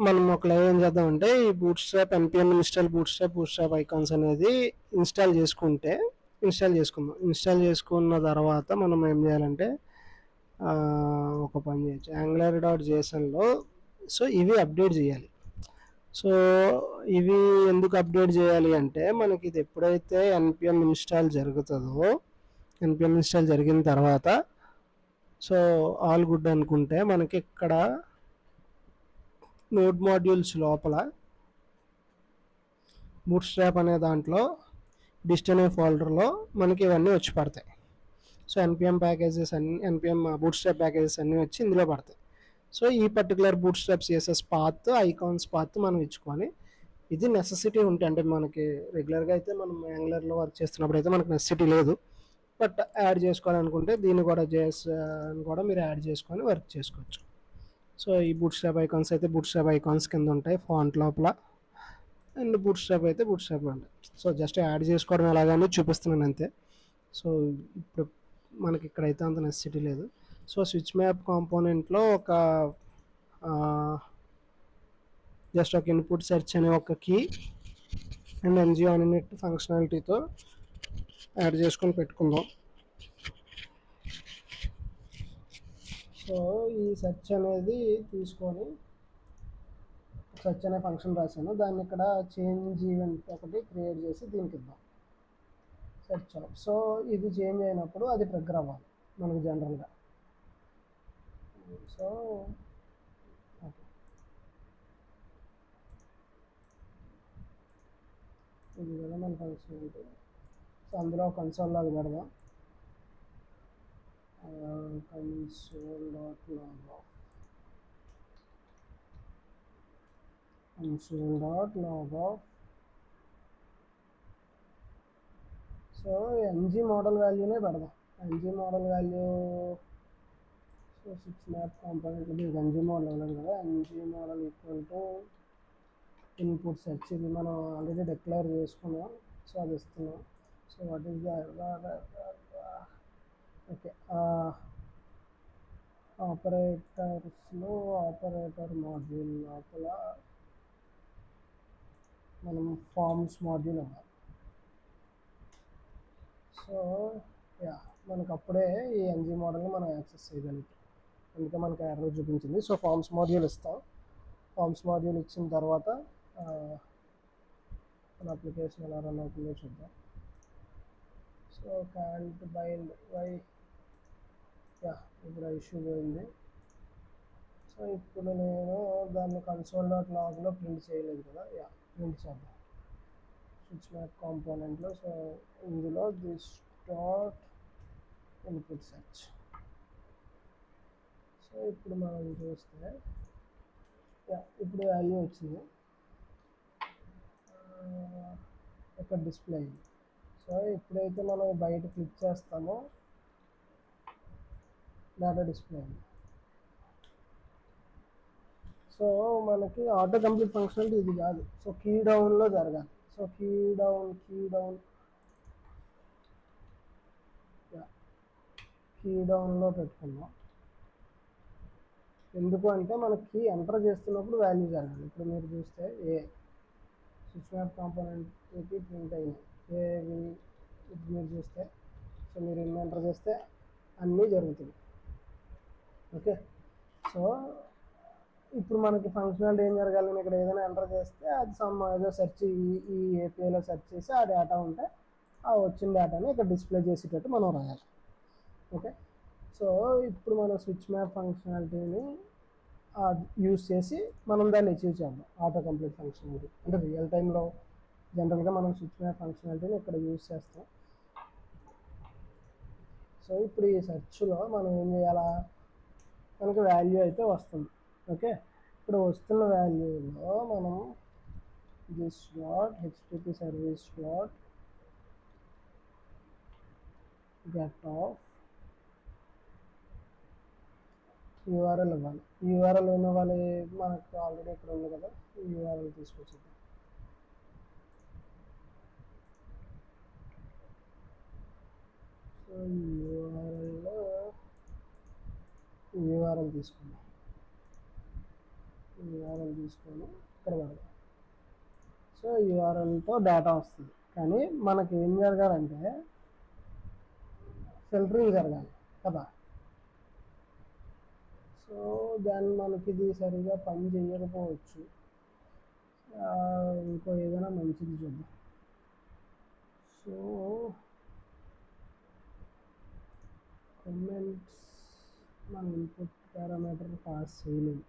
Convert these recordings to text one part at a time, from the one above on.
మనం ఒక ఏం చేద్దామంటే ఈ boot strap NPM install boot strap icons అనేది ఇన్స్టాల్ చేసుకుంటే ఇన్స్టాల్ చేసుకున్న తర్వాత మనం ఏం చేయాలంటే ఆ, ఒక పని చేయొచ్చు angular.jsonలో. సో ఇవి అప్డేట్ చేయాలి. సో ఇవి ఎందుకు అప్డేట్ చేయాలి అంటే మనకి ఇది ఎప్పుడైతే ఎన్పిఎం ఇన్స్టాల్ జరుగుతుందో, ఎన్పిఎం ఇన్స్టాల్ జరిగిన తర్వాత సో ఆల్ గుడ్ అనుకుంటే మనకి ఇక్కడ నోడ్ మాడ్యూల్స్ లోపల బూట్ స్ట్రాప్ అనే దాంట్లో డిస్ట్ అనే ఫోల్డర్లో మనకి ఇవన్నీ వచ్చి పడతాయి. సో ఎన్పిఎం ప్యాకేజెస్ అన్ని, ఎన్పిఎం బూట్ స్ట్రాప్ ప్యాకేజెస్ అన్నీ వచ్చి ఇందులో పడతాయి. సో ఈ particular boot strap CSS path, icons path మనం ఇచ్చుకొని, ఇది నెసెసిటీ ఉంటే అంటే మనకి రెగ్యులర్గా అయితే మనం యాంగులర్లో వర్క్ చేస్తున్నప్పుడు అయితే మనకు నెసెసిటీ లేదు, బట్ యాడ్ చేసుకోవాలనుకుంటే దీన్ని కూడా జేఎస్ అని కూడా మీరు యాడ్ చేసుకొని వర్క్ చేసుకోవచ్చు. సో ఈ బూట్ స్ట్రాప్ ఐకాన్స్ అయితే బూట్ స్ట్రాప్ ఐకాన్స్ కింద ఉంటాయి ఫాంట్ లోపల, అండ్ బూట్ స్ట్రాప్ అయితే బూట్ స్ట్రాప్లో ఉంటాయి. సో జస్ట్ యాడ్ చేసుకోవడం ఎలాగని చూపిస్తున్నాను అంతే. సో ఇప్పుడు మనకి ఇక్కడైతే అంత నెసెసిటీ లేదు. సో స్విచ్ మ్యాప్ కాంపోనెంట్లో ఒక జస్ట్ ఒక ఇన్పుట్ సెర్చ్ అనే ఒక key and NG on init ఫంక్షనాలిటీతో యాడ్ చేసుకొని పెట్టుకుందాం. సో ఈ సెర్చ్ అనేది తీసుకొని సెర్చ్ అనే ఫంక్షన్ రాశాను, దాన్ని ఇక్కడ చేంజ్ ఈవెంట్ ఒకటి క్రియేట్ చేసి దీనికి ఇద్దాం సెర్చ్ ఆఫ్. సో ఇది చేంజ్ అయినప్పుడు అది ట్రిగ్గర్ అవ్వాలి మనకు జనరల్గా. సో ఓకే, ఇది కదా మన ఫంక్షన్ ఏంటి. సో అందులో కన్సోల్ లాగా పెడదాం, console.log. సో ఎన్జీ మోడల్ వాల్యూనే పెడదాం. ఎన్జీ మోడల్ వాల్యూ, సో సిక్స్ మ్యాప్ కాంపోనెంట్ దీనికి ఎన్జీ మోడల్ ఇవ్వలేదు కదా, NG model equal to input search. ఇది మనం ఆల్రెడీ డిక్లేర్ చేసుకున్నాం, సో అది ఇస్తున్నాం. సో వాట్ ఈస్ ఓకే, ఆపరేటర్స్లో ఆపరేటర్ మాడ్యూల్ లోపల మనం ఫార్మ్స్ మాడ్యూల్ అవ్వాలి. సో యా, మనకు అప్పుడే ఈ ఎన్జీ మోడల్ని మనం యాక్సెస్ చేయగలుగుతాం, అందుకే మనకి ఎర్రర్ చూపించింది. సో ఫార్మ్స్ మాడ్యూల్ ఇస్తాం. ఫార్మ్స్ మాడ్యూల్ ఇచ్చిన తర్వాత మన అప్లికేషన్ ఎలా రన్ అవుతుందో చూద్దాం. So can't bind why, yeah ఇప్పుడు ఇష్యూ పోయింది. సో ఇప్పుడు నేను దాన్ని console.logలో ప్రింట్ చేయలేదు కదా, యా ప్రింట్ చేద్దాం స్విచ్ మ్యాప్ కాంపోనెంట్లో. సో ఇందులో this dot input search. So ఇప్పుడు మనం చూస్తే యా ఇప్పుడు వాల్యూ వచ్చింది, ఇక్కడ డిస్ప్లే అయింది. సో ఎప్పుడైతే మనం బయట క్లిక్ చేస్తామో డేటా డిస్ప్లే అయింది. సో మనకి ఆటో కంప్లీట్ ఫంక్షనాలిటీ ఇది కాదు, సో కీ డౌన్లో జరగాలి. సో కీ డౌన్లో పెట్టుకుందాం. ఎందుకు అంటే మనకి కీ ఎంటర్ చేస్తున్నప్పుడు వాల్యూ జరగాలి. ఇప్పుడు మీరు చూస్తే ఏ స్విచ్ మ్యాప్ కాంపోనెంట్ ప్రింట్ అయినాయి ఏవి, ఇప్పుడు మీరు చూస్తే, సో మీరు ఎన్ని ఎంటర్ చేస్తే అన్నీ జరుగుతుంది. ఓకే, సో ఇప్పుడు మనకి ఫంక్షనాలిటీ ఏం జరగాలి, ఇక్కడ ఏదైనా ఎంటర్ చేస్తే అది సమ్ ఏదో సెర్చ్, ఈ ఏపీఐలో సెర్చ్ చేసి ఆ డేటా ఉంటే ఆ వచ్చిన డేటాని ఇక్కడ డిస్ప్లే చేసేటట్టు మనం రాయాలి. ఓకే, సో ఇప్పుడు మనం స్విచ్ మ్యాప్ ఫంక్షనాలిటీని యూస్ చేసి మనం దాన్ని అచీవ్ చేద్దాం. ఆటో కంప్లీట్ ఫంక్షనాలిటీ అంటే రియల్ టైంలో జనరల్గా మనం స్విచ్ మ్యాప్ ఫంక్షనాలిటీని ఇక్కడ యూస్ చేస్తాం. సో ఇప్పుడు ఈ సెర్చ్లో మనం ఏం చేయాలా, మనకి వాల్యూ అయితే వస్తుంది. ఓకే, ఇప్పుడు వస్తున్న వాల్యూలో మనం this dot HTTP service dot get off URL ఇవ్వాలి. యూఆర్ఎల్ ఏమి ఇవ్వాలి, మనకు ఆల్రెడీ ఇక్కడ ఉంది కదా, ఈ యూఆర్ఎల్ తీసుకొచ్చేద్దాం. సో యూఆర్ఎల్ తీసుకుందాం. యూఆర్ఎల్ తీసుకొని ఇక్కడ పెడదాం. సో యూఆర్ఎల్తో డేటా వస్తుంది, కానీ మనకి ఏం జరగాలంటే ఫిల్టరింగ్ జరగాలి కదా. సో దాన్ని మనకి ఇది సరిగా పని చేయకపోవచ్చు. ఇంకో ఏదైనా మంచిది చూద్దాం. సో కమెంట్స్ మన ఇన్పుట్ పారామీటర్ పాస్ చేయలేదు.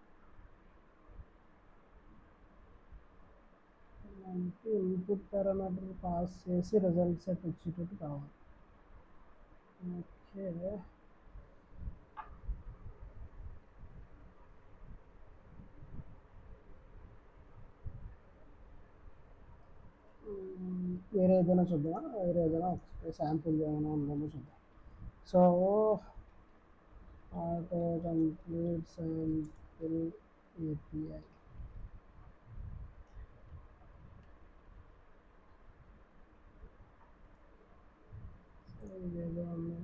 మనకి ఇన్పుట్ పారామీటర్ పాస్ చేసి రిజల్ట్ సెట్ వచ్చేటట్టు కావాలి. ఓకే, వేరే ఏదైనా చూద్దాం. వేరే ఏదైనా శాంపుల్ ఏమైనా ఉందేమో చూద్దాం. So auto complete sample API. ఇదేదో ఉంది.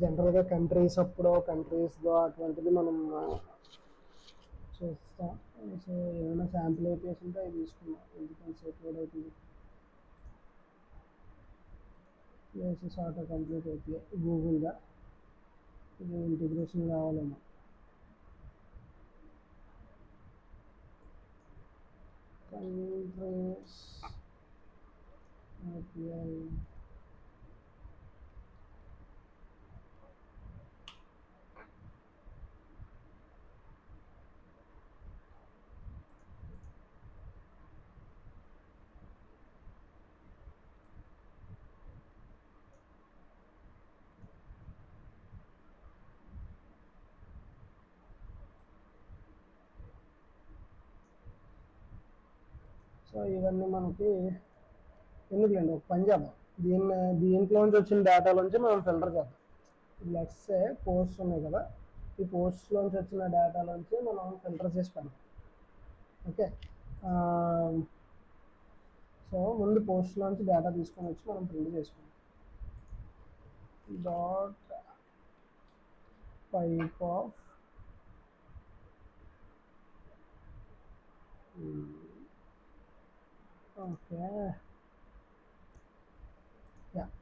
జనరల్గా కంట్రీస్ అప్పుడు కంట్రీస్లో అటువంటిది మనం చూస్తాం. సో ఏమైనా శాంపుల్ ఏపీఎస్ ఉంటే అవి తీసుకున్నాం. ఎందుకంటే సెట్ అవుతుంది. ప్లేసెస్ ఆటో కంప్లీట్ ఏపీఐ గూగుల్గా ఇది ఇంటిగ్రేషన్ కావాలేమో. కంట్రీస్ ఏపీఐ సో ఇవన్నీ మనకి ఎందుకులేండి, ఒక పని చేద్దాం. దీంట్లోంచి వచ్చిన డేటాలోంచి మనం ఫిల్టర్ చేద్దాం. లెట్స్ పోస్ట్స్ ఉన్నాయి కదా, ఈ పోస్ట్లోంచి వచ్చిన డేటాలోంచి మనం ఫిల్టర్ చేసి పెడదాం. ఓకే, సో ముందు పోస్ట్లోంచి డేటా తీసుకొని వచ్చి మనం ప్రింట్ చేసుకుందాం. డాట్ టైప్ ఆఫ్ ఓకే,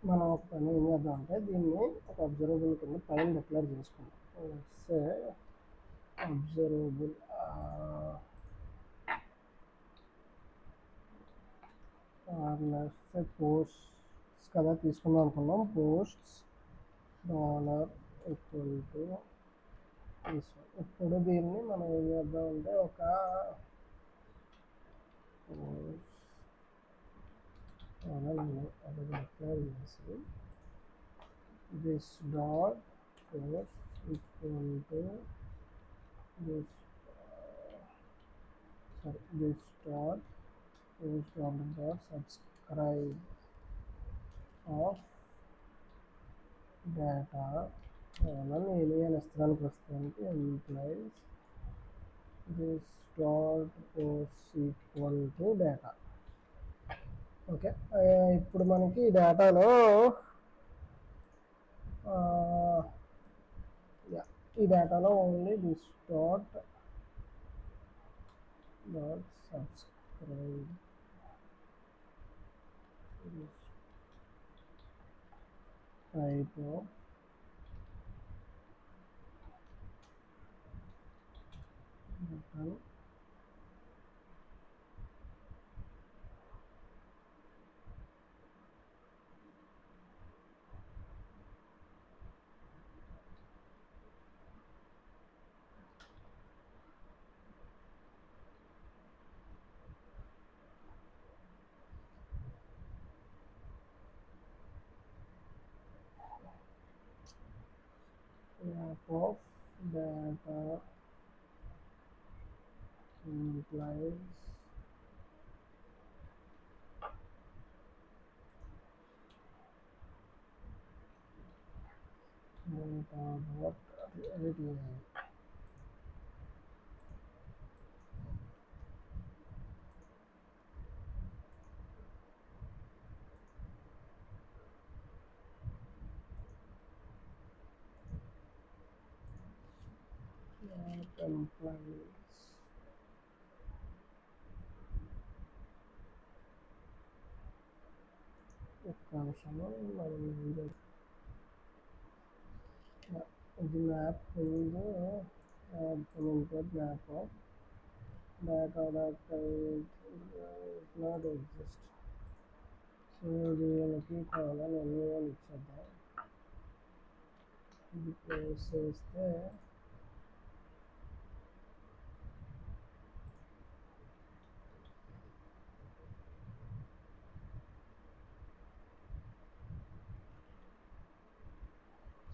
మనం ఒక పని ఏం చేద్దాం అంటే దీన్ని ఒక అబ్జర్వబుల్ కింద పైన డిక్లేర్ చేసుకుందాం. అబ్జర్వబుల్ పోస్ట్స్ కదా తీసుకుందాం అనుకున్నాం. పోస్ట్స్ డాలర్ ఈక్వల్ టు ఇప్పుడు దీన్ని మనం ఏం చేద్దాం అంటే ఒక డిక్లేర్ చేసి this dot post equal to this this dot post dot subscribe of data alien ఇస్తున్నాను ప్రస్తుతానికి implies this dot post equal to data. Okay, ఇప్పుడు మనకి డేటాలో ఈ డేటాలో only this dot subscribe type of data implies what it is. Employees ఒక్క నిమిషము మనం ఇది మ్యాప్ ఉంది map data that is not exist. So దీనికి కావాలని ఎన్ని ఇచ్చేద్దాం. ఇది ప్లేస్ చేస్తే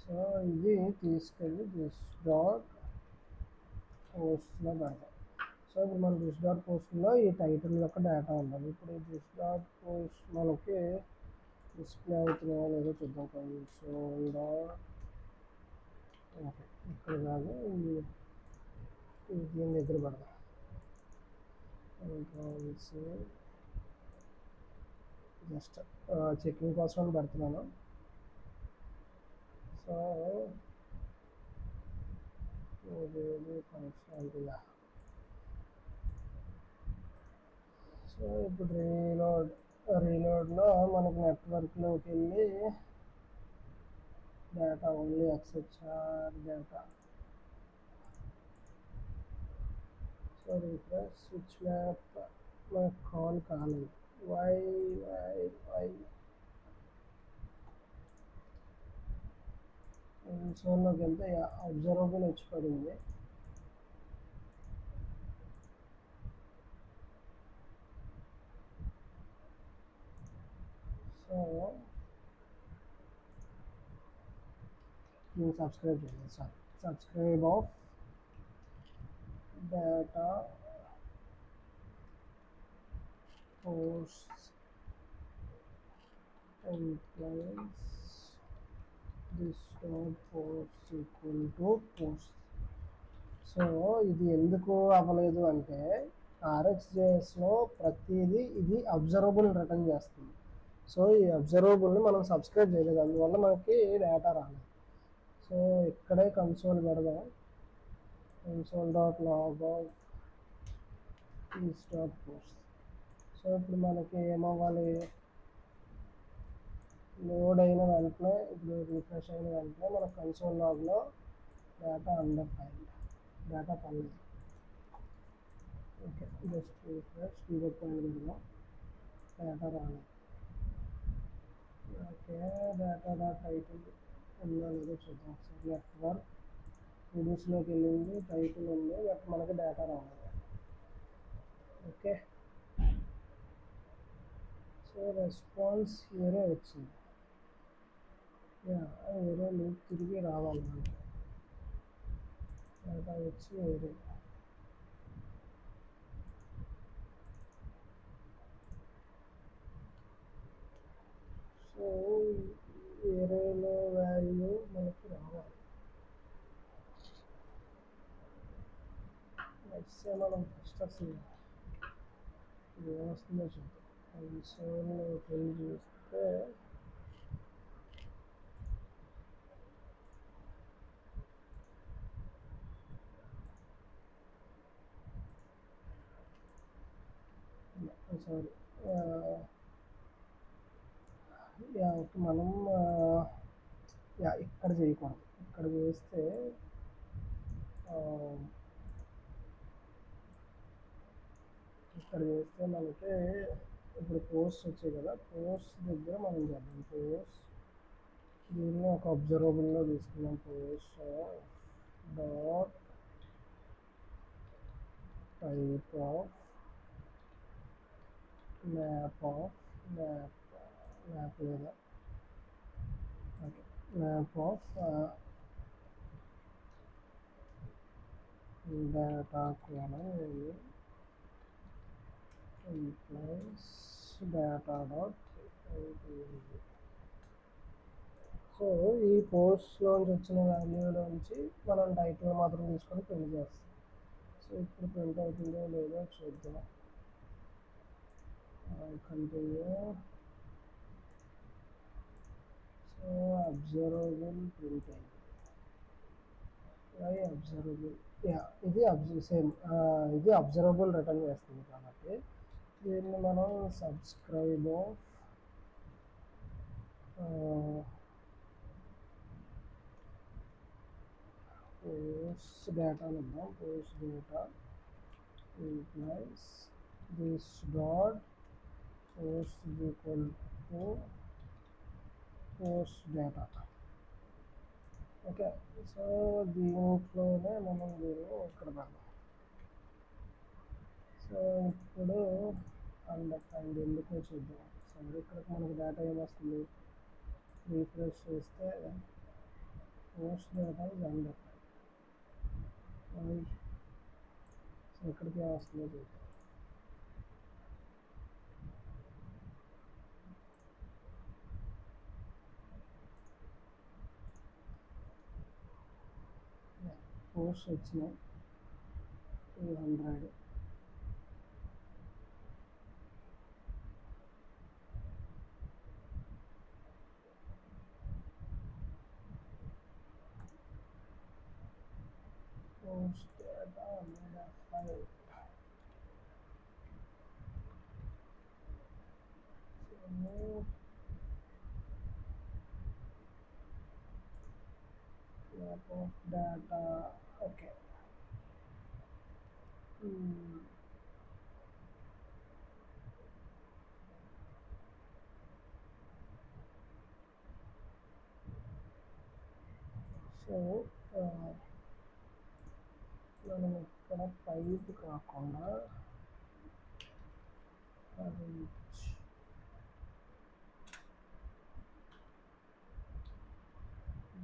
సో ఇది తీసుకెళ్ళి దిస్ డాట్ పోస్ట్లో పెడతాం. సో ఇప్పుడు మన దిస్ డాట్ పోస్ట్లో ఈ టైటిల్ యొక్క డేటా ఉండాలి. ఇప్పుడు ఈ దిస్ డాట్ పోస్ట్ మనకి డిస్ప్లే అవుతున్నాయో లేదో చూద్దాం. కన్సోల్ డాట్ ఓకే ఇక్కడ కాదు దీని దగ్గర పెడదాం. జస్ట్ చెకింగ్ కోసం పెడుతున్నాను. సో ఇది ఫంక్షనాలిటీగా సో ఇప్పుడు రీలోడ్లో మనకు నెట్వర్క్లోకి వెళ్ళి data only XHR data so refresh switch map మనకు కాల్ కాలేదు. వై కన్సోల్లోకి వెళ్తే అబ్జర్వబుల్ వచ్చి పడింది. సో నేను సబ్స్క్రైబ్ చేయాలి. Sorry subscribe of data post employees this dot post equal to post. So ఇది ఎందుకు అవ్వలేదు అంటే RxJSలో ప్రతిదీ ఇది అబ్జర్వబుల్ రిటర్న్ చేస్తుంది. సో ఈ అబ్జర్వబుల్ని మనం సబ్స్క్రైబ్ చేయలేదు, అందువల్ల మనకి డేటా రాలేదు. సో ఇక్కడే కన్సోల్ పెడదాం. Console dot log of this dot post. So ఇప్పుడు మనకి ఏమవ్వాలి, లోడ్ అయిన వెంటనే ఇప్పుడు రిఫ్రెష్ అయిన వెంటనే మన కన్సోల్ లాగ్లో డేటా అండర్ ఫైల్ డేటా పడలేదు. Okay just refresh keyboard point పెడదాం. డేటా రాలేదు. ఓకే డేటా డాట్ టైటిల్ ఉందో లేదో చూద్దాం ఒకసారి. నెట్వర్క్ ప్రొడ్యూస్లోకి వెళ్ళింది, టైటిల్ ఉంది, బట్ మనకి డేటా రాలేదు. ఓకే సో రెస్పాన్స్ ఏరే వచ్చింది. ఏరే లూప్ తిరిగి రావాలి మనకి. డేటా వచ్చి ఏరే. సో ఏరేలో వాల్యూ మనకి రావాలి. నెక్స్ట్ మనం ఫస్ట్ అసలు ఇది ఏమొస్తుందో చూద్దాం. కన్సోల్లోకి వెళ్ళి చూస్తే సారీ మనం ఇక్కడ చేయకూడదు. ఇక్కడ చేస్తే మనకి ఇప్పుడు పోస్ట్ వచ్చాయి కదా, పోస్ట్ దగ్గర మనం చేద్దాం. పోస్ట్ దీన్ని ఒక అబ్జర్వబుల్లో తీసుకున్నాం. Post dot type of map లేదా ఓకే మ్యాప్ ఆఫ్ డేటా కోణం ఎంప్లాయీస్ డేటా డాట్. సో ఈ పోస్ట్లోంచి వచ్చిన వాల్యూలోంచి మనం టైటిల్ మాత్రం తీసుకొని ప్రింట్ చేస్తాం. సో ఇప్పుడు ప్రింట్ అవుతుందో లేదో చూద్దాం. కంటిన్యూ. సో అబ్జర్వబుల్ ప్రింట్ అయింది. అబ్జర్వబుల్, యా ఇది సేమ్ ఇది అబ్జర్వబుల్ రిటర్న్ చేస్తుంది కాబట్టి దీన్ని మనం సబ్స్క్రైబ్ పోస్ట్ డేటా ఇద్దాం. Post data implies this dot post is equal to post data. Okay, so దీంట్లోనే మనం దీన్ని ఇక్కడ పెడదాం. సో ఇప్పుడు అండ్ ఎందుకో చూద్దాం. సరే ఇక్కడికి మనకు డేటా ఏమొస్తుంది, రీఫ్రెష్ చేస్తే post data is under. So ఇక్కడికి ఏమొస్తుందో చూద్దాం. పోస్ట్ వచ్చినాయి 200. Post data file. of data. Okay. So మనం ఇక్కడ పైపు కాకుండా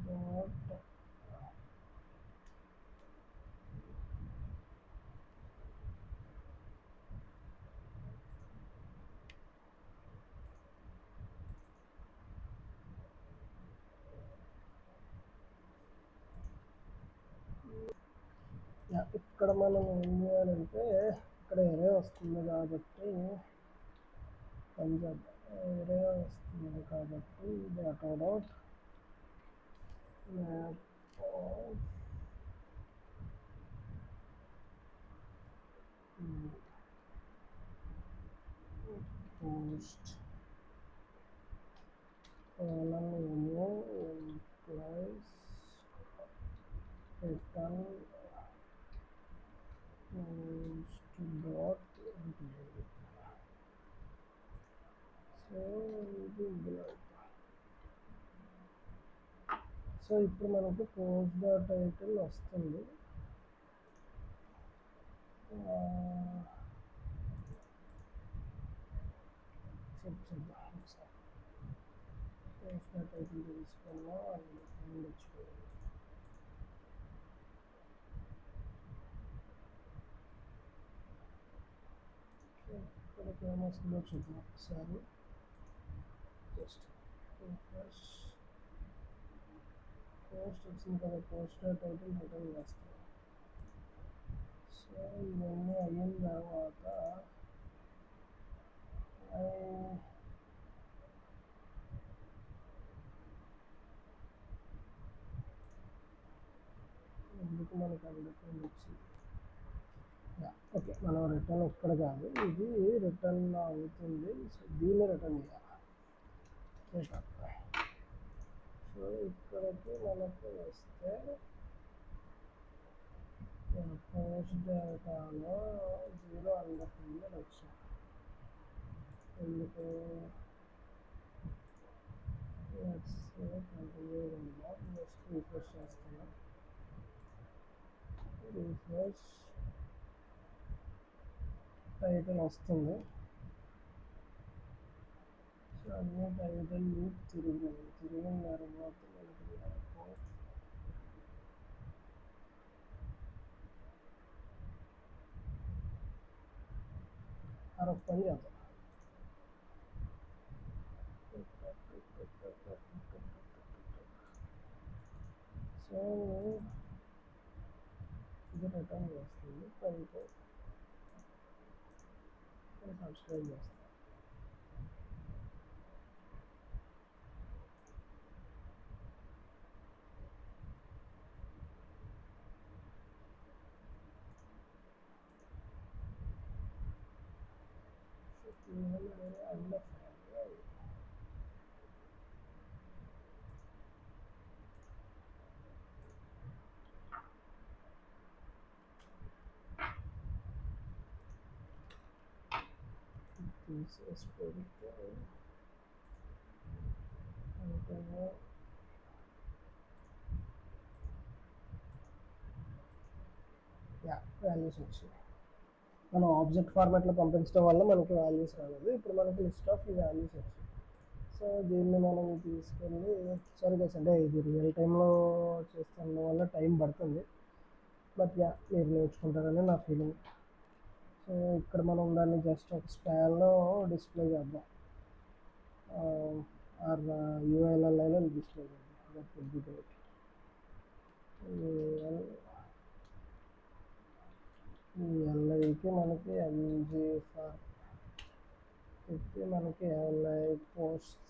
డాట్ ఇక్కడ మనం ఏం చేయాలంటే ఇక్కడ ఎరే వస్తుంది కాబట్టి పంజాబ్ ఎరే వస్తుంది కాబట్టి data dot map post implies return post dot so ఇది ఇందులో. సో ఇప్పుడు మనకు పోస్ట్ డాట్ టైటిల్ వస్తుంది. చెక్ చేద్దాం ఒకసారి. పోస్ట్ డాట్ టైటిల్ తీసుకున్నా వచ్చిపోయింది. ఇక్కడికి ఏమొస్తుందో చూద్దాం ఒకసారి. జస్ట్ పోస్ట్ వచ్చింది కదా, పోస్ట్ టైటిల్ రిటర్న్ చేస్తాం. సో ఇవన్నీ అయిన తర్వాత ఎందుకు మనకు అది రిటర్న్ వచ్చింది. ఓకే, మనం రిటర్న్ ఇక్కడ కాదు, ఇది రిటర్న్ అవుతుంది. సో దీన్ని రిటర్న్ చేయాలి. సో ఇక్కడికి మనకు వస్తే పోస్ట్ డేటాలో 0 అందుతుంది వచ్చింది. ఎందుకు కంటిన్యూ ఉందాం. నెక్స్ట్ రీఫ్రెష్ చేస్తున్నాం. రీఫ్రెష్ టైటిల్ వస్తుంది. సో అన్ని టైటిల్ తిరిగిన తర్వాత మనకి పని చేద్దాం. సో ఇది రిటర్న్ చేస్తుంది. పైకి సబ్స్క్రైబ్ చేస్తాం. తీసేసి పెడితే అంటే వాల్యూస్ వచ్చినాయి. మనం ఆబ్జెక్ట్ ఫార్మాట్లో పంపించడం వల్ల మనకి వాల్యూస్ రాలేదు. ఇప్పుడు మనకి లిస్ట్ ఆఫ్ ఈ వాల్యూస్ వచ్చింది. సో దీన్ని మనం తీసుకెళ్ళి సారీ గైస్, అంటే ఇది రియల్ టైంలో చేస్తున్న వల్ల టైం పడుతుంది, బట్ మీరు నేర్చుకుంటారని నా ఫీలింగ్. సో ఇక్కడ మనం దాన్ని జస్ట్ ఒక స్పాన్లో డిస్ప్లే చేద్దాం, ఆర్ యూఎల్ఎల్ఐలో డిస్ప్లే చేద్దాం. That would be great. ఎల్ఐకి మనకి ఎంజీ ఫర్ పెట్టి మనకి ఎల్ఐ పోస్ట్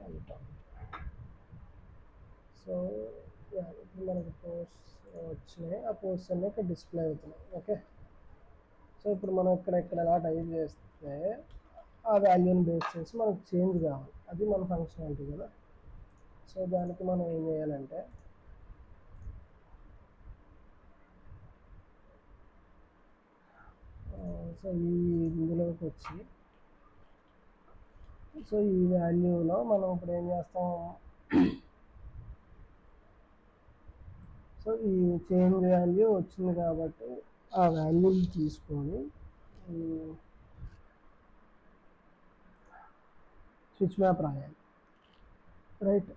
అంటాం. సో ఇప్పుడు మనకి పోస్ట్ వచ్చినాయి, ఆ పోస్ట్ అన్నీ ఇక్కడ డిస్ప్లే అవుతున్నాయి. ఓకే, సో ఇప్పుడు మనం ఇక్కడ ఎలా టైప్ చేస్తే ఆ వాల్యూని బేస్ చేసి మనకు చేంజ్ కావాలి, అది మన ఫంక్షనాలిటీ కదా. సో దానికి మనం ఏం చేయాలంటే సో ఇందులోకి వచ్చి సో ఈ వాల్యూలో మనం ఇప్పుడు ఏం చేస్తాం, సో ఈ చేంజ్ వాల్యూ వచ్చింది కాబట్టి ఆ వాల్యూని తీసుకొని స్విచ్ మ్యాప్ రాయాలి, రైట్.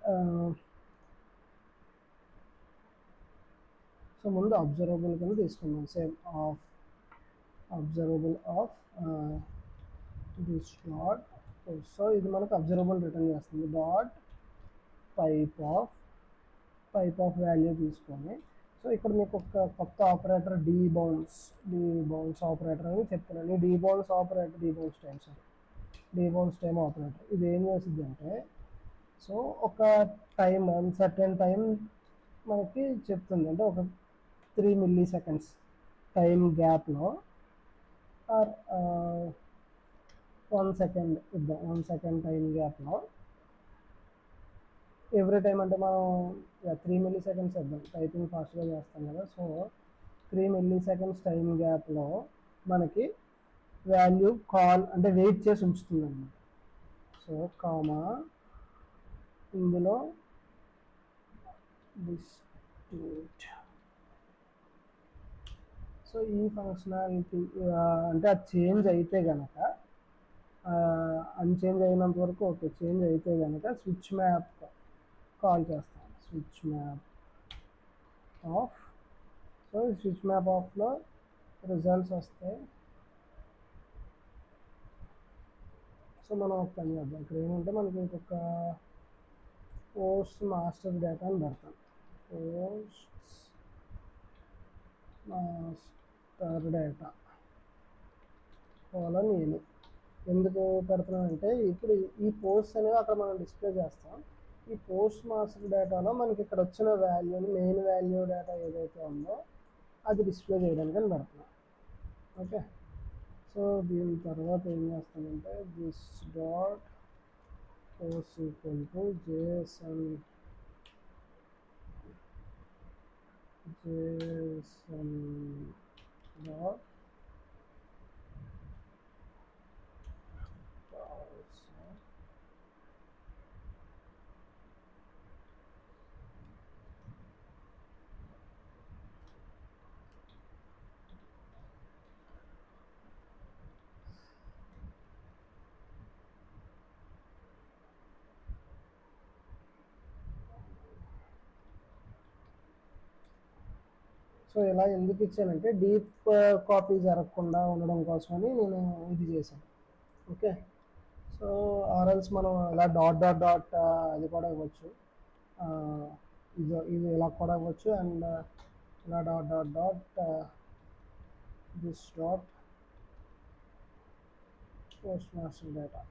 సో ముందు అబ్జర్వబుల్ కింద తీసుకుందాం. Same of observable of this dot. So ఇది మనకు అబ్జర్వబుల్ రిటర్న్ చేస్తుంది. డాట్ పైప్ ఆఫ్ వాల్యూ తీసుకొని, సో ఇక్కడ మీకు ఒక కొత్త ఆపరేటర్ డీ బౌన్స్ ఆపరేటర్ అని చెప్తున్నాను. ఈ డీ బౌన్స్ టైమ్ ఆపరేటర్ ఇది ఏం చేస్తుంది అంటే, సో ఒక టైం అన్సర్టెన్ టైం మనకి చెప్తుంది. అంటే ఒక 3 milliseconds టైం గ్యాప్లో ఆర్ 1 second ఇద్దాం, 1 second టైం గ్యాప్లో ఎవ్రీ టైం అంటే మనం 3 milliseconds ఇద్దాం, టైపింగ్ ఫాస్ట్గా చేస్తాం కదా. సో 3 milliseconds టైం గ్యాప్లో మనకి వాల్యూ కాల్ అంటే వెయిట్ చేసి ఉంచుతుంది అన్నమాట. సో కామా ఇందులో డిస్ట్యూట్. సో ఈ ఫంక్షనాలిటీ అంటే అది చేంజ్ అయితే కనుక అన్చేంజ్ అయినంత వరకు ఓకే, చేంజ్ అయితే కనుక స్విచ్ మ్యాప్ కాల్ చేస్తాం. Switch map of. So switch map ఆఫ్లో రిజల్ట్స్ వస్తాయి. సో మనం ఒక పని చేద్దాం, ఇక్కడ ఏమంటే మనకి ఇంకొక పోస్ట్ మాస్టర్ డేటా అని పెడతాం. పోస్ట్ మాస్టర్ డేటా కోలన్ నేను ఎందుకు పెడుతున్నానంటే, ఇప్పుడు ఈ పోస్ట్ అనేవి అక్కడ మనం డిస్ప్లే చేస్తాం. ఈ పోస్ట్ మాస్టర్ డేటాలో మనకి ఇక్కడ వచ్చిన వాల్యూని, మెయిన్ వాల్యూ డేటా ఏదైతే ఉందో అది డిస్ప్లే చేయడానికి అని పెడుతున్నాం. ఓకే, సో దీని తర్వాత ఏం చేస్తామంటే this dot post equal to JSON dot so ఇలా ఎందుకు ఇచ్చానంటే డీప్ కాపీ జరగకుండా ఉండడం కోసమని నేను ఇది చేశాను. ఓకే, సో ఆర్ఎల్స్ మనం ఇలా డాట్ డాట్ డాట్ అది కూడా ఇవ్వచ్చు, ఇది ఇలా కూడా ఇవ్వచ్చు. అండ్ ఇలా dot dot dot this dot post master data.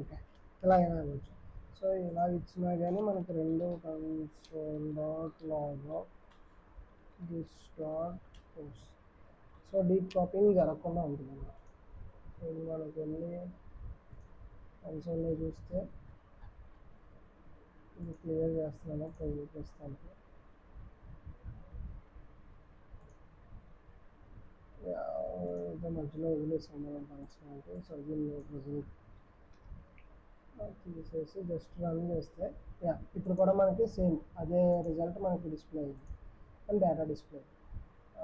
Okay, ఇలా అయినా ఇవ్వచ్చు. సో ఇలా ఇచ్చినా కానీ మనకి రెండు console dot log of this dot post. So deep copying జరగకుండా ఉంటుంది అన్నమాట. సో ఇది మనకి వెళ్ళి కన్సోల్లో చూస్తే ఇది క్లియర్ చేస్తున్నాను ప్రస్తుతానికి. మధ్యలో వదిలేసాం మనం ఫంక్షనాలిటీ. సో దీన్ని ప్రజెంట్ తీసేసి జస్ట్ రన్ చేస్తే ఇప్పుడు కూడా మనకి సేమ్ అదే రిజల్ట్ మనకి డిస్ప్లే అయింది and data display.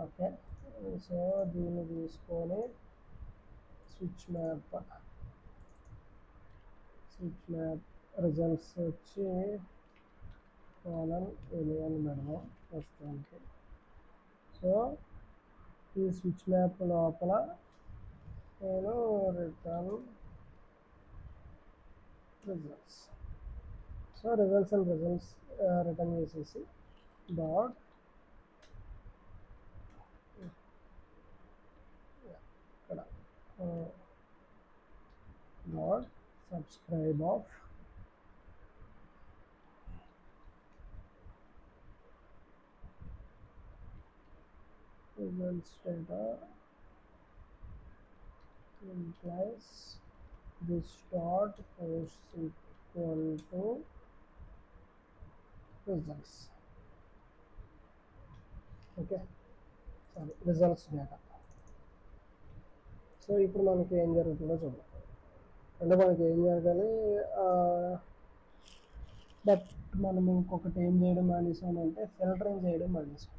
Okay, so దీన్ని తీసుకొని స్విచ్ మ్యాప్ రిజల్ట్స్ వచ్చి కాలమ్ ఏలియన్ పెడదాం ప్రస్తుతానికి. సో ఈ స్విచ్ మ్యాప్ లోపల నేను return results, so results and results return చేసేసి డాట్ ఇక్కడ dot subscribe of results data implies this dot post equal to results. Okay, sorry results data. So ఇప్పుడు మనకి ఏం జరుగుతుందో చూద్దాం. అంటే మనకి ఏం జరగాలి, బట్ మనం ఇంకొకటి ఏం చేయడం మానేసామంటే ఫిల్టరింగ్ చేయడం మానేసాం.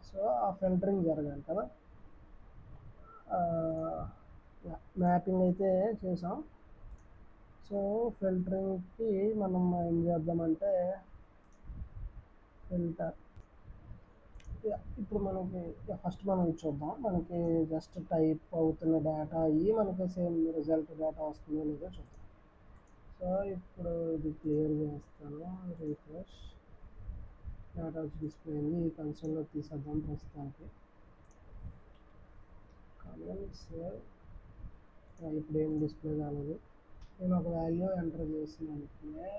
సో ఆ ఫిల్టరింగ్ జరగాలి కదా. మ్యాపింగ్ అయితే చేసాం. సో ఫిల్టరింగ్కి మనం ఏం చేద్దామంటే ఫిల్టర్. ఇప్పుడు మనకి ఫస్ట్ మనం చూద్దాం, మనకి జస్ట్ టైప్ అవుతున్న డేటా అయ్యి మనకి సేమ్ రిజల్ట్ డేటా వస్తుందో లేదో చూద్దాం. సో ఇప్పుడు ఇది క్లియర్ చేస్తాను, రిఫ్రెష్. డేటా వచ్చి డిస్ప్లే అయింది. ఈ కన్సోల్లో తీసేద్దాం ప్రస్తుతానికి. కామెంట్స్ ఇప్పుడు ఏం డిస్ప్లే కాలేదు. నేను ఒక వాల్యూ ఎంటర్ చేసినట్లే.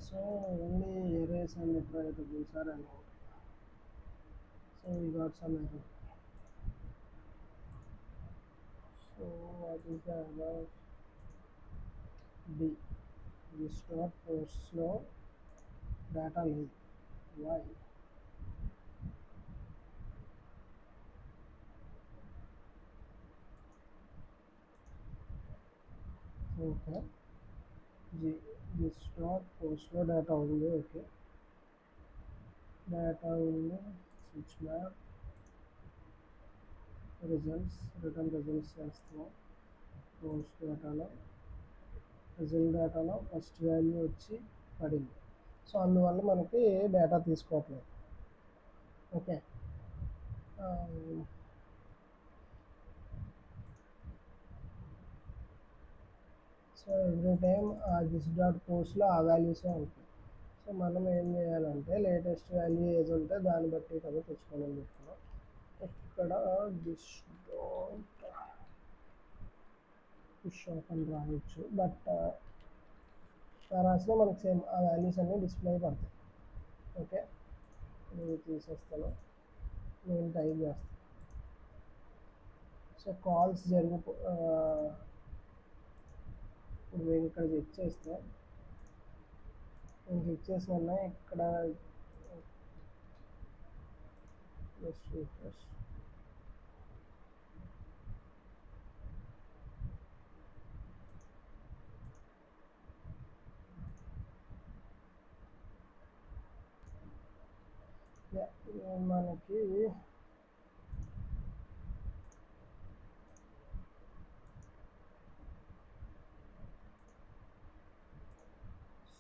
So only arrays and iterables are allowed. So we got some error. So what is the error? D. This dot post లో డేటా లేదు. Why? Okay, this dot post లో data ఉంది. Okay, data ఉంది. Switch map results return results చేస్తాం. Post డేటాలో result డేటాలో first value వచ్చి పడింది. సో అందువల్ల మనకి డేటా తీసుకోవట్లేదు. Okay, so every time this dot పోస్ట్లో ఆ వాల్యూసే ఉంటాయి. సో మనం ఏం చేయాలంటే లేటెస్ట్ వాల్యూ ఏది ఉంటే దాన్ని బట్టి కదా తెచ్చుకోవాలని చెప్తున్నాం. ఇక్కడ దిస్ డాట్ పుష్ ఆఫ్ అని రాయొచ్చు, బట్ రాసినా మనకి సేమ్ ఆ వాల్యూస్ అన్నీ డిస్ప్లే పడతాయి. ఓకే, నేను తీసేస్తాను, నేను టైప్ చేస్తాను. సో కాల్స్ ఇప్పుడు నేను ఇక్కడ చెక్ చేస్తే నేను క్లిక్ చేసిన ఇక్కడ జస్ట్ రిఫ్రెష్. మనకి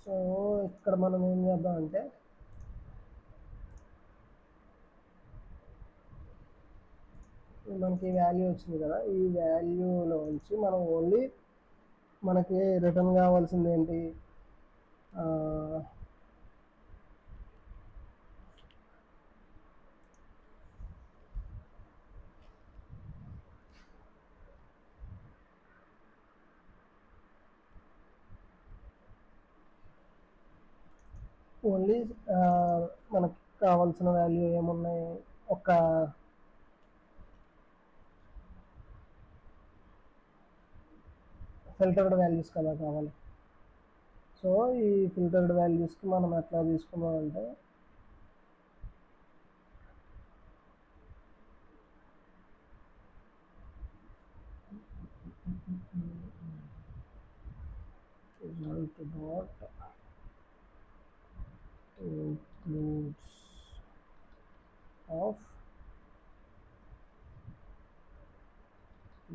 సో ఇక్కడ మనం ఏం చేద్దాం అంటే మనకి వాల్యూ వచ్చింది కదా, ఈ వాల్యూలోంచి మనం ఓన్లీ మనకి రిటర్న్ కావాల్సింది ఏంటి, ఓన్లీ మనకి కావాల్సిన వాల్యూ ఏమున్నాయి, ఒక ఫిల్టర్డ్ వాల్యూస్ కదా కావాలి. సో ఈ ఫిల్టర్డ్ వాల్యూస్కి మనం ఎట్లా తీసుకున్నామంటే result dot includes of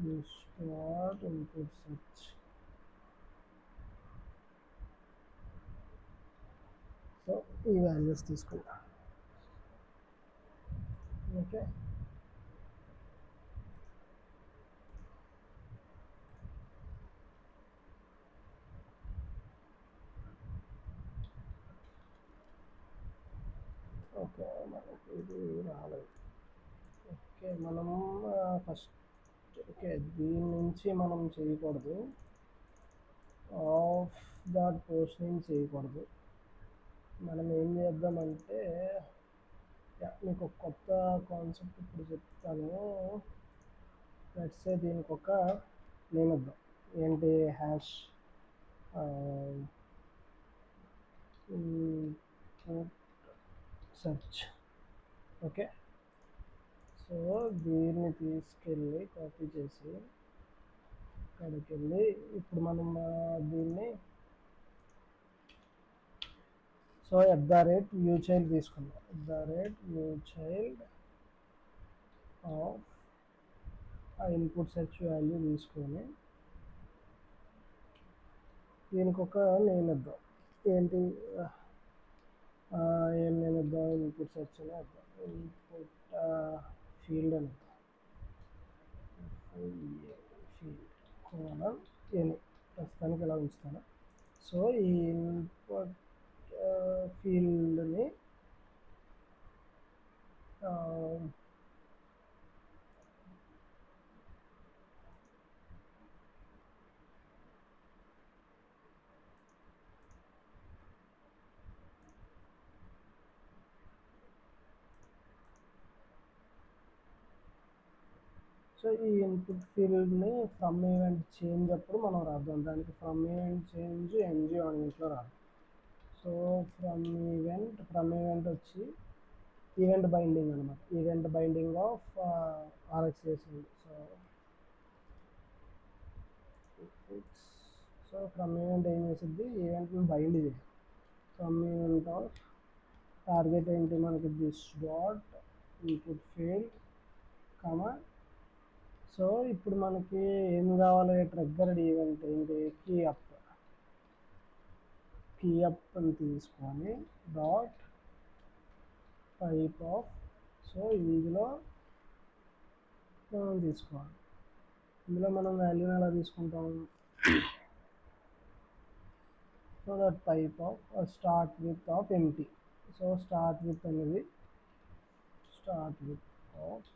this dot input search. So ఈ వాల్యూస్ తీసుకుందాం. ఓకే, ఓకే మనకి ఇది రాలేదు. ఓకే, మనము ఫస్ట్ ఓకే దీని నుంచి మనం చేయకూడదు, ఆఫ్ డాట్ పోస్టింగ్ చేయకూడదు. మనం ఏం చేద్దామంటే మీకు ఒక కొత్త కాన్సెప్ట్ ఇప్పుడు చెప్తాను. లెట్స్ సే దీనికి ఒక నేమ్ ఇద్దాం. ఏంటి? Hash search. ఓకే, సో దీన్ని తీసుకెళ్ళి కాపీ చేసి అక్కడికి వెళ్ళి ఇప్పుడు మనం దీన్ని సో @viewchild తీసుకుందాం. @viewchild ఆఫ్ ఆ ఇన్పుట్ సెర్చ్ వాల్యూ తీసుకొని దీనికి ఒక నేమ్ ఇద్దాం. ఏంటి ఏం నేమ్ ఇద్దాం? ఇన్పుట్ సెర్చ్ అని ఇద్దాం. ఇన్పుట్ ఫీల్డ్ అని ఫీల్డ్ కోలన్ ఎని ప్రస్తుతానికి ఇలా ఉంచుతాను. సో ఈ ఇన్పుట్ ఫీల్డ్ని సో ఈ ఇన్పుట్ ఫీల్డ్ని ఫ్రమ్ ఈవెంట్ చేంజ్ అప్పుడు మనం రాద్దాం. దానికి from event change NG on ఇంట్లో రాదు. సో ఫ్రమ్ ఈవెంట్ వచ్చి ఈవెంట్ బైండింగ్ అనమాట. ఈవెంట్ బైండింగ్ ఆఫ్ RxJS ఉంది. సో ఫ్రమ్ ఈవెంట్ ఏం చేసిద్ది? ఈవెంట్ని బైండ్ చేయాలి. ఫ్రమ్ ఈవెంట్ ఆఫ్ టార్గెట్ ఏంటి మనకి? This dot input field comma. So ఇప్పుడు మనకి ఏం కావాలి? ట్రిగ్గర్డ్ ఈవెంట్ ఏంటి? కీ అప్ అని తీసుకొని డాట్ టైప్ ఆఫ్. సో ఇందులో మనం తీసుకోవాలి. ఇందులో మనం వాల్యూని ఎలా తీసుకుంటాం? So that type of start with of empty. So start with అనేది స్టార్ట్ విత్ ఆఫ్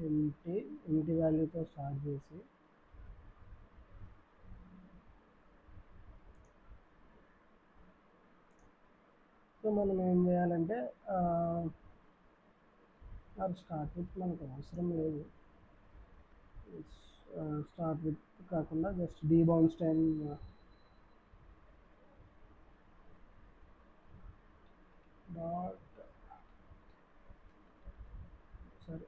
ఎంటీ వాల్యూతో స్టార్ట్ చేసి సో మనం ఏం చేయాలంటే స్టార్ట్ విత్ మనకు అవసరం లేదు. స్టార్ట్ విత్ కాకుండా జస్ట్ డీబౌన్స్ టైం డాట్ సరే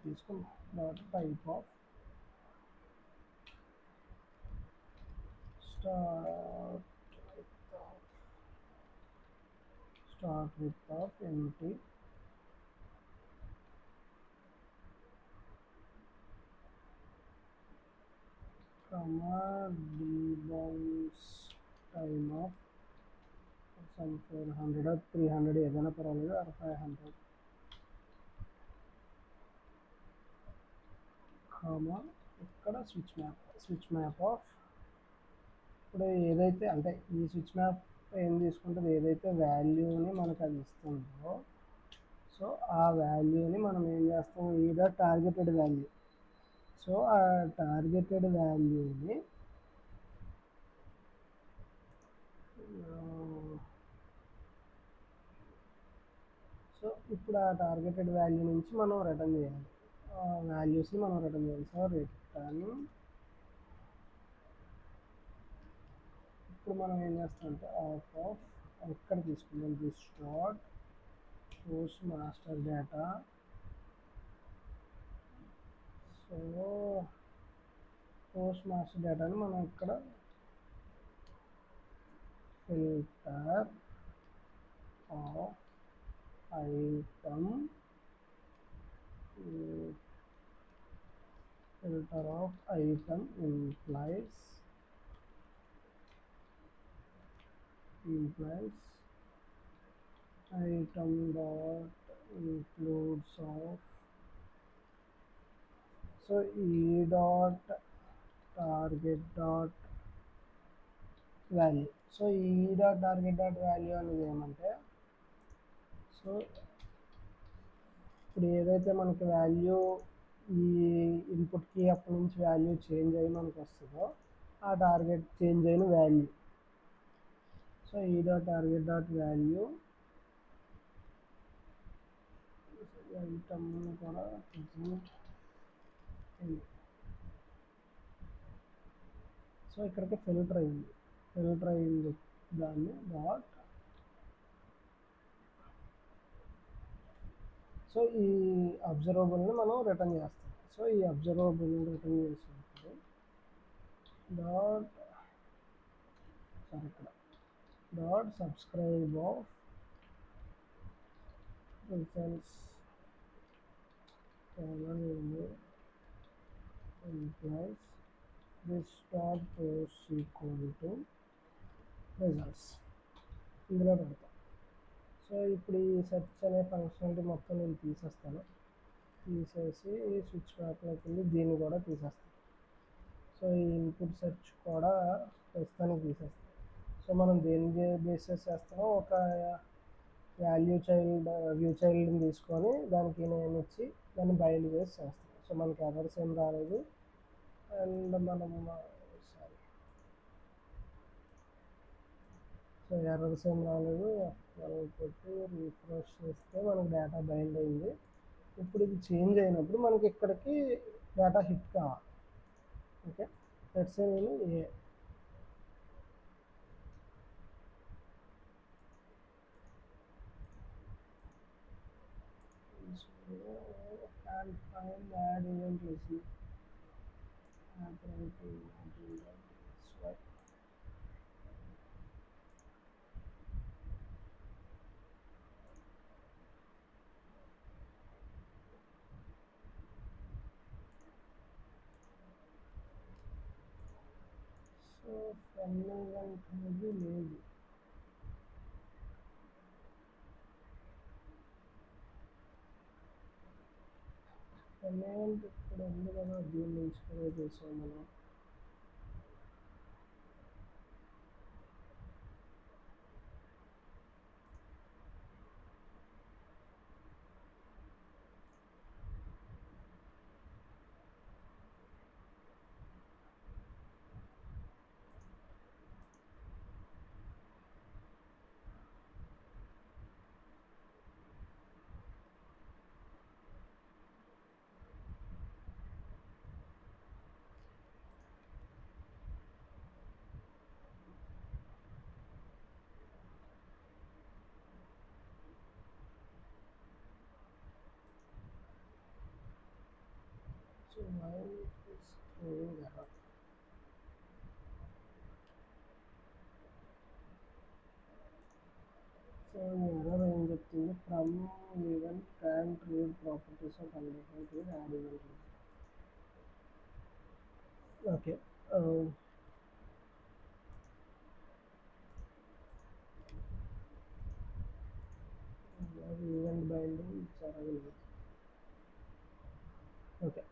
తీసుకున్నాం. Dot type of start with of empty comma debounce time of some 400 or 300 ఏదైనా పర్వాలేదు, or 500 కామా ఇక్కడ స్విచ్ మ్యాప్ ఆఫ్. ఇప్పుడు ఏదైతే అంటే ఈ స్విచ్ మ్యాప్ ఏం తీసుకుంటుంది? ఏదైతే వాల్యూని మనకు అది ఇస్తుందో సో ఆ వాల్యూని మనం ఏం చేస్తాం? ఈడ టార్గెటెడ్ వాల్యూ. సో ఆ టార్గెటెడ్ వాల్యూని సో ఇప్పుడు ఆ టార్గెటెడ్ వాల్యూ నుంచి మనం రిటర్న్ చేయాలి, ఆ వాల్యూస్ని మనం రిటర్న్ చేయాలి. సో రిటర్న్, ఇప్పుడు మనం ఏం చేస్తామంటే ఆఫ్ ఎక్కడ తీసుకుందాం, this dot post master data. So post master డేటాని మనం ఇక్కడ filter of item, filter of item implies item dot includes of, so e dot target dot value. So ఈ డాట్ టార్గెట్ డాట్ వాల్యూ అనేది ఏమంటే, so ఇప్పుడు ఏదైతే మనకి value ఈ ఇన్పుట్కి అప్పటి నుంచి వాల్యూ చేంజ్ అయ్యి మనకు వస్తుందో ఆ టార్గెట్ చేంజ్ అయిన వాల్యూ. సో ఈ dot target dot value item కూడా సో ఇక్కడికి ఫిల్టర్ అయింది దాన్ని డాట్. సో ఈ అబ్జర్వబుల్ని మనం రిటర్న్ చేస్తాం. సో ఈ అబ్జర్వబుల్ని రిటర్న్ చేసినప్పుడు dot subscribe of results implies this dot post equal to results ఇందులో పెడతాం. సో ఇప్పుడు ఈ సెర్చ్ అనే ఫంక్షనాలిటీ మొత్తం నేను తీసేసి స్విచ్ మ్యాప్లోకి వెళ్ళి దీన్ని కూడా తీసేస్తాను. సో ఈ ఇన్పుట్ సెర్చ్ కూడా ప్రస్తుతానికి తీసేస్తాం. సో మనం దేని బేసిస్ చేస్తామో ఒక వ్యూ చైల్డ్ని తీసుకొని దానికి నేమ్ ఇచ్చి దాన్ని బైండ్ చేసి చేస్తాం. సో మనకి ఎర్రర్స్ ఏం రాలేదు, అండ్ మనం సో ఎర్రర్స్ ఏం రాలేదు. పెట్టి రిఫ్రెష్ చేస్తే మనకు డేటా బైండ్ అయింది. ఇప్పుడు ఇది చేంజ్ అయినప్పుడు మనకి ఇక్కడికి డేటా హిట్ కావాలి. ఓకే, లెట్స్ సే నేను can't find add event receipt. So from event అనేది లేదు. ఫ్రమ్ ఈవెంట్ ఇక్కడ ఉంది కదా, దీన్ని ఎంచుకునే చేసాం మనం. So why is throwing error? So ఈ ఎర్రర్ ఏం చెప్తుంది, from event can't read properties of undefined add event. Okay, event binding జరగలేదు. Okay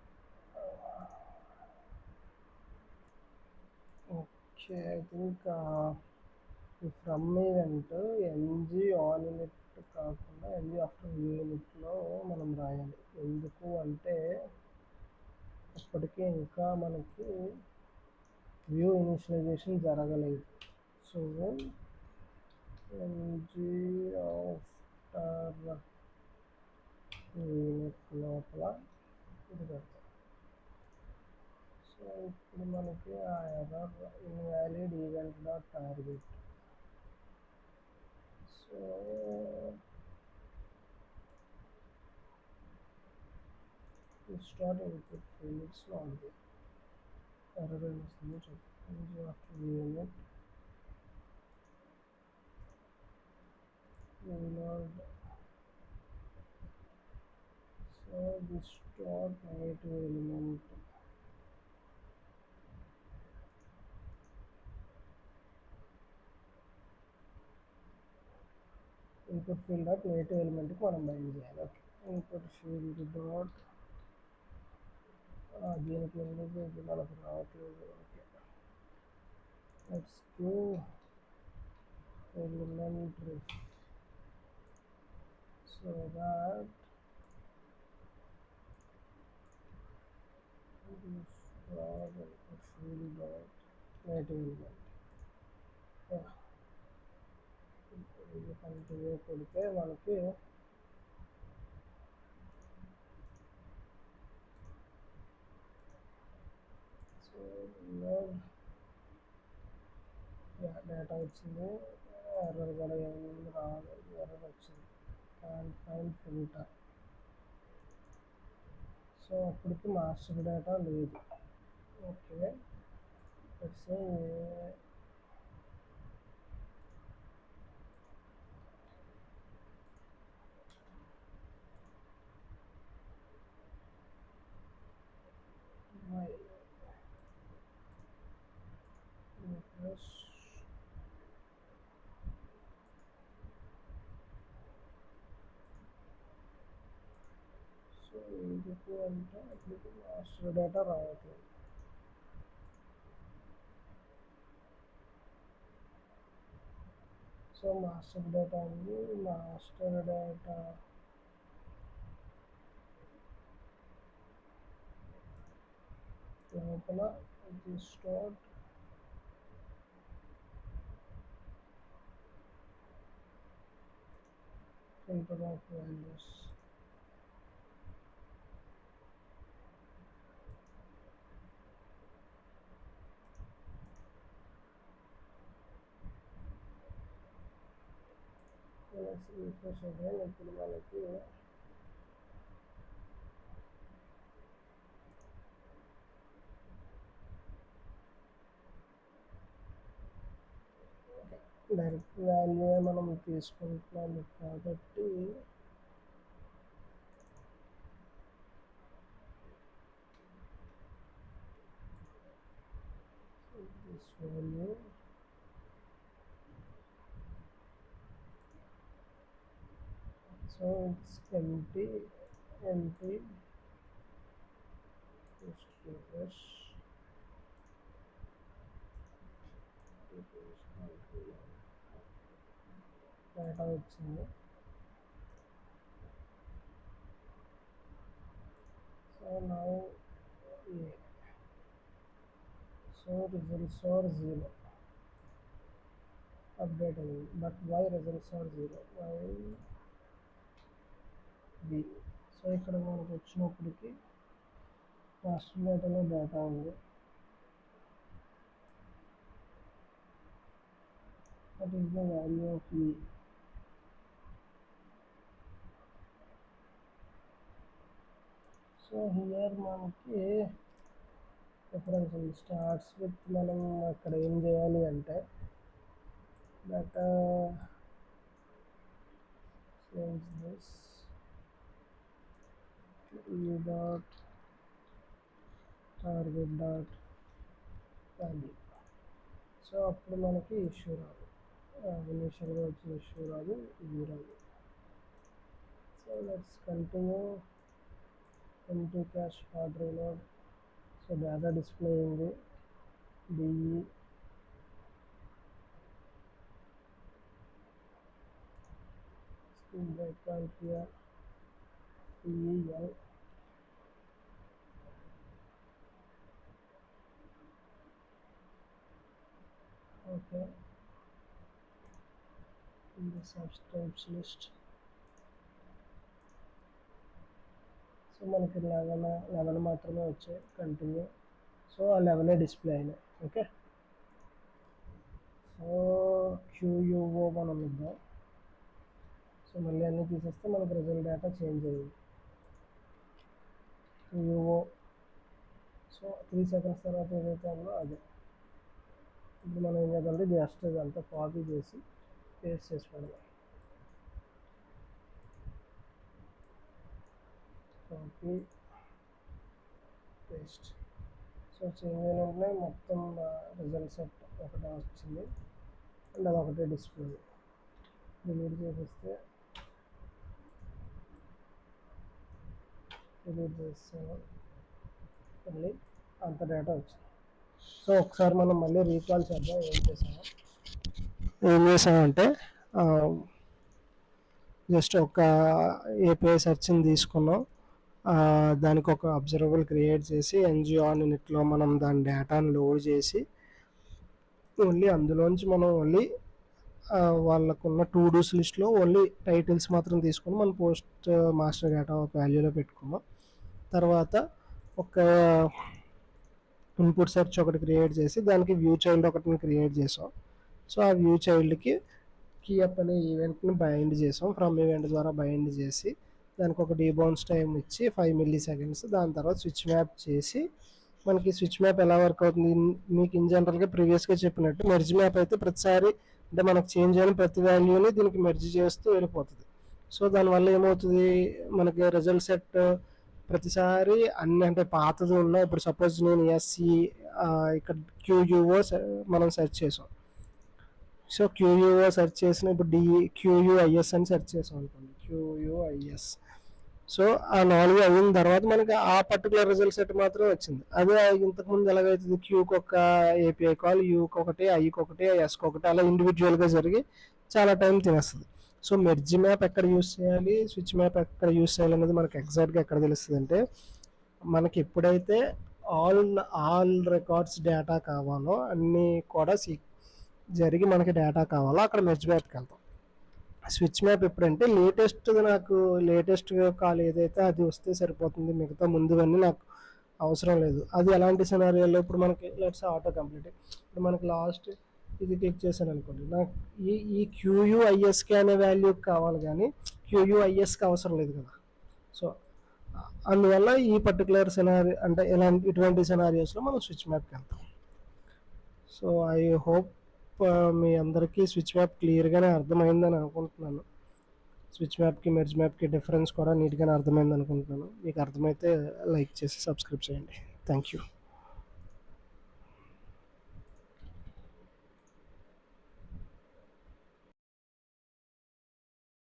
okay, I think from event NG on init కాకుండా ఎన్జీ ఆఫ్టర్ లిమిట్లో మనం రాయాలి. ఎందుకు అంటే అప్పటికే ఇంకా మనకి వ్యూ ఇనిషియలైజేషన్ జరగలేదు. సో ng ఆఫ్టర్ లోపల ఇది పెడతాం. సో ఇప్పుడు మనకి ఆ error invalid event dot target. So start input field it's not there error ఏం వస్తుందో చెప్తాను. After unit reload. So this dot negative element. Input field dot negative element కి మనం బైండ్ చేయాలి. ఓకే, ఇన్పుట్ ఫీల్డ్ డాట్ దీనికి ఎందుకు ఇది మనకు రావట్లేదు. Okay, let's give element ref so that this dot input field dot negative element. ఇది continue కొడితే మనకి సో డేటా వచ్చింది. ఎర్రర్ కూడా ఏమి రాలేదు, ఎర్రర్ వచ్చింది క్యాన్ ఫైండ్ ఫిల్టర్. సో అప్పటికి మాస్టర్ డేటా లేదు. ఓకే, లెట్స్ సే సో ఎందుకు అంటే అప్పటికి మాస్టర్ డేటా రావట్లేదు. సో మాస్టర్ డేటా ఉంది. మాస్టర్ డేటా లోపల ఇది start filter of values. Refresh అయ్యాయి. ఇప్పుడు మనకి డైరెక్ట్ వాల్యూ మనం తీసుకుంటున్నాము కాబట్టి this value so it's empty just refresh. Data వచ్చింది. So now so results are 0 update అయింది. But why results are 0? Why be. So ఇక్కడ మనకు వచ్చినప్పటికి మాస్టర్ డేటాలో డేటా ఉంది. That is the value of ఈ. సో హియర్ మనకి డిఫరెన్స్ ఉంది. స్టార్ట్స్ విత్ మనం అక్కడ ఏం చేయాలి అంటే డేటా చేంజ్ దిస్ ఈ dot target dot value. So అప్పుడు మనకి ఇష్యూ రాదు, ఇనిషియల్గా వచ్చిన ఇష్యూ రాదు, ఇది రాదు. So let's continue. Empty cache hard reload. So data display అయింది. DE screen break point here. EL okay, in the subtypes list. So మనకి 11 మాత్రమే వచ్చాయి కంటిన్యూ. సో ఆ 11 డిస్ప్లే అయినాయి. ఓకే, సో QUO మనం ఇద్దాం. సో మళ్ళీ అన్నీ తీసేస్తే మనకు రిజల్ట్ డేటా చేంజ్ అయ్యింది. QUO. సో 3 సెకండ్స్ తర్వాత ఏదైతే ఉందో అదే. ఇప్పుడు మనం ఏం చేద్దామంటే జస్ట్ ఇదంతా కాపీ చేసి పేస్ట్ చేసి పెడదాం. Copy paste. సో చేంజ్ అయిన మొత్తం రిజల్ట్ సెట్ ఒకటే వచ్చింది అండ్ అది ఒకటే డిస్ప్లే. డిలీట్ చేస్తే మళ్ళీ అంత డేటా వచ్చింది. సో ఒకసారి మనం మళ్ళీ రీకాల్ చేద్దాం. ఏం చేసామంటే జస్ట్ ఒక ఏపీఐ సెర్చ్ని తీసుకున్నాం, దానికి ఒక అబ్జర్వబుల్ క్రియేట్ చేసి NGON ఇన్నిట్లో మనం దాని డేటాను లోడ్ చేసి ఓన్లీ అందులోంచి మనం ఓన్లీ వాళ్ళకున్న టు డూస్ లిస్ట్లో ఓన్లీ టైటిల్స్ మాత్రం తీసుకుని మనం పోస్ట్ మాస్టర్ డేటా ఒక వాల్యూలో పెట్టుకున్నాం. తర్వాత ఒక ఇన్పుట్ సెర్చ్ ఒకటి క్రియేట్ చేసి దానికి వ్యూ చైల్డ్ ఒకటిని క్రియేట్ చేసాం. సో ఆ వ్యూ చైల్డ్కి కీఅప్ అనే ఈవెంట్ని బైండ్ చేసాం. ఫ్రమ్ ఈవెంట్ ద్వారా బైండ్ చేసి దానికి ఒక డీబౌన్స్ టైం ఇచ్చి 5 milliseconds. దాని తర్వాత స్విచ్ మ్యాప్ చేసి మనకి స్విచ్ మ్యాప్ ఎలా వర్క్ అవుతుంది మీకు ఇన్ జనరల్గా ప్రీవియస్గా చెప్పినట్టు మెర్జ్ మ్యాప్ అయితే ప్రతిసారి అంటే మనకు చేంజ్ అయిన ప్రతి వాల్యూని దీనికి మెర్జ్ చేస్తూ వెళ్ళిపోతుంది. సో దానివల్ల ఏమవుతుంది, మనకి రిజల్ట్ సెట్ ప్రతిసారి అన్ని అంటే పాతది ఉన్నా, ఇప్పుడు సపోజ్ నేను SC ఇక్కడ QUO మనం సెర్చ్ చేసాం. సో QUO సెర్చ్ చేసిన ఇప్పుడు QUIS అని సెర్చ్ చేసాం అనుకోండి, QUIS. సో ఆ 4 అయిన తర్వాత మనకి ఆ పర్టికులర్ రిజల్ట్ సెట్ మాత్రమే వచ్చింది. అదే ఇంతకుముందు ఎలాగైతుంది Qకి ఒక API కాల్, Uకి ఒకటి, Iకి ఒకటి, Sకి ఒకటి అలా ఇండివిజువల్గా జరిగి చాలా టైం తినేస్తుంది. సో మెర్జ్ మ్యాప్ ఎక్కడ యూస్ చేయాలి, స్విచ్ మ్యాప్ ఎక్కడ యూస్ చేయాలి అనేది మనకి ఎగ్జాక్ట్గా ఎక్కడ తెలుస్తుంది అంటే మనకి ఎప్పుడైతే ఆల్ రికార్డ్స్ డేటా కావాలో అన్నీ కూడా జరిగి మనకి డేటా కావాలో అక్కడ మెర్జ్ మ్యాప్కి వెళ్తాం. స్విచ్ మ్యాప్ ఎప్పుడంటే నాకు లేటెస్ట్ కాల్ ఏదైతే అది వస్తే సరిపోతుంది, మిగతా ముందువన్నీ నాకు అవసరం లేదు. అది ఎలాంటి సినారియోలో ఇప్పుడు మనకి లెట్స్ ఆటో కంప్లీట్, ఇప్పుడు మనకి లాస్ట్ ఇది క్లిక్ చేశాను అనుకోండి, నాకు ఈ QUISకి అనే వాల్యూకి కావాలి కానీ QUISకి అవసరం లేదు కదా. సో అందువల్ల ఈ పర్టికులర్ సినారియో అంటే ఇటువంటి సినారియోస్లో మనం స్విచ్ మ్యాప్కి వెళ్తాం. సో ఐ హోప్ మీ అందరికీ స్విచ్ మ్యాప్ క్లియర్గానే అర్థమైందని అనుకుంటున్నాను. స్విచ్ మ్యాప్కి మెర్జ్ మ్యాప్కి డిఫరెన్స్ కూడా నీట్గానే అర్థమైంది అనుకుంటున్నాను. మీకు అర్థమైతే లైక్ చేసి సబ్స్క్రైబ్ చేయండి. Thank you.